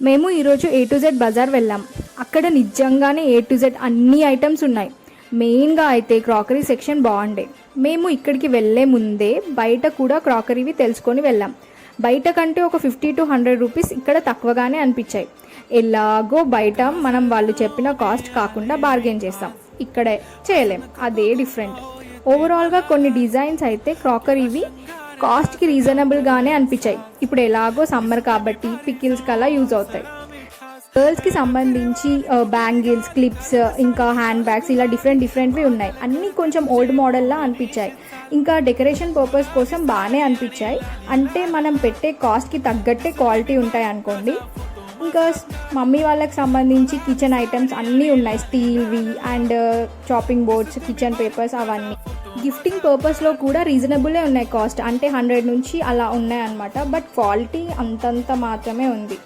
మేము ఈరోజు A to Z Bazar వెళ్ళాం. అక్కడ నిజంగానే A to Z అన్ని ఐటమ్స్ ఉన్నాయి. మెయిన్గా అయితే క్రాకరీ సెక్షన్ బాగుండే. మేము ఇక్కడికి వెళ్ళే ముందే బయట కూడా క్రాకరీవి తెలుసుకొని వెళ్ళాం. బయట కంటే ఒక 50 to 100 రూపీస్ ఇక్కడ తక్కువగానే అనిపించాయి. ఎలాగో బయట మనం వాళ్ళు చెప్పిన కాస్ట్ కాకుండా బార్గెన్ చేస్తాం, ఇక్కడే చేయలేం, అదే డిఫరెంట్. ఓవరాల్గా కొన్ని డిజైన్స్ అయితే క్రాకరీవి కాస్ట్కి రీజనబుల్గానే అనిపించాయి. ఇప్పుడు ఎలాగో సమ్మర్ కాబట్టి పికిల్స్కి అలా యూజ్ అవుతాయి. గర్ల్స్కి సంబంధించి బ్యాంగిల్స్, క్లిప్స్, ఇంకా హ్యాండ్ బ్యాగ్స్ ఇలా డిఫరెంట్వి ఉన్నాయి. అన్నీ కొంచెం ఓల్డ్ మోడల్లా అనిపించాయి. ఇంకా డెకరేషన్ పర్పస్ కోసం బాగానే అనిపించాయి. అంటే మనం పెట్టే కాస్ట్కి తగ్గట్టే క్వాలిటీ ఉంటాయి అనుకోండి. ఇంకా మమ్మీ వాళ్ళకి సంబంధించి కిచెన్ ఐటమ్స్ అన్నీ ఉన్నాయి, స్టీల్వి and chopping boards, kitchen papers అవన్నీ. గిఫ్టింగ్ పర్పస్లో కూడా రీజనబులే ఉన్నాయి కాస్ట్, అంటే 100 నుంచి అలా ఉన్నాయి అన్నమాట. బట్ క్వాలిటీ అంతంత మాత్రమే ఉంది.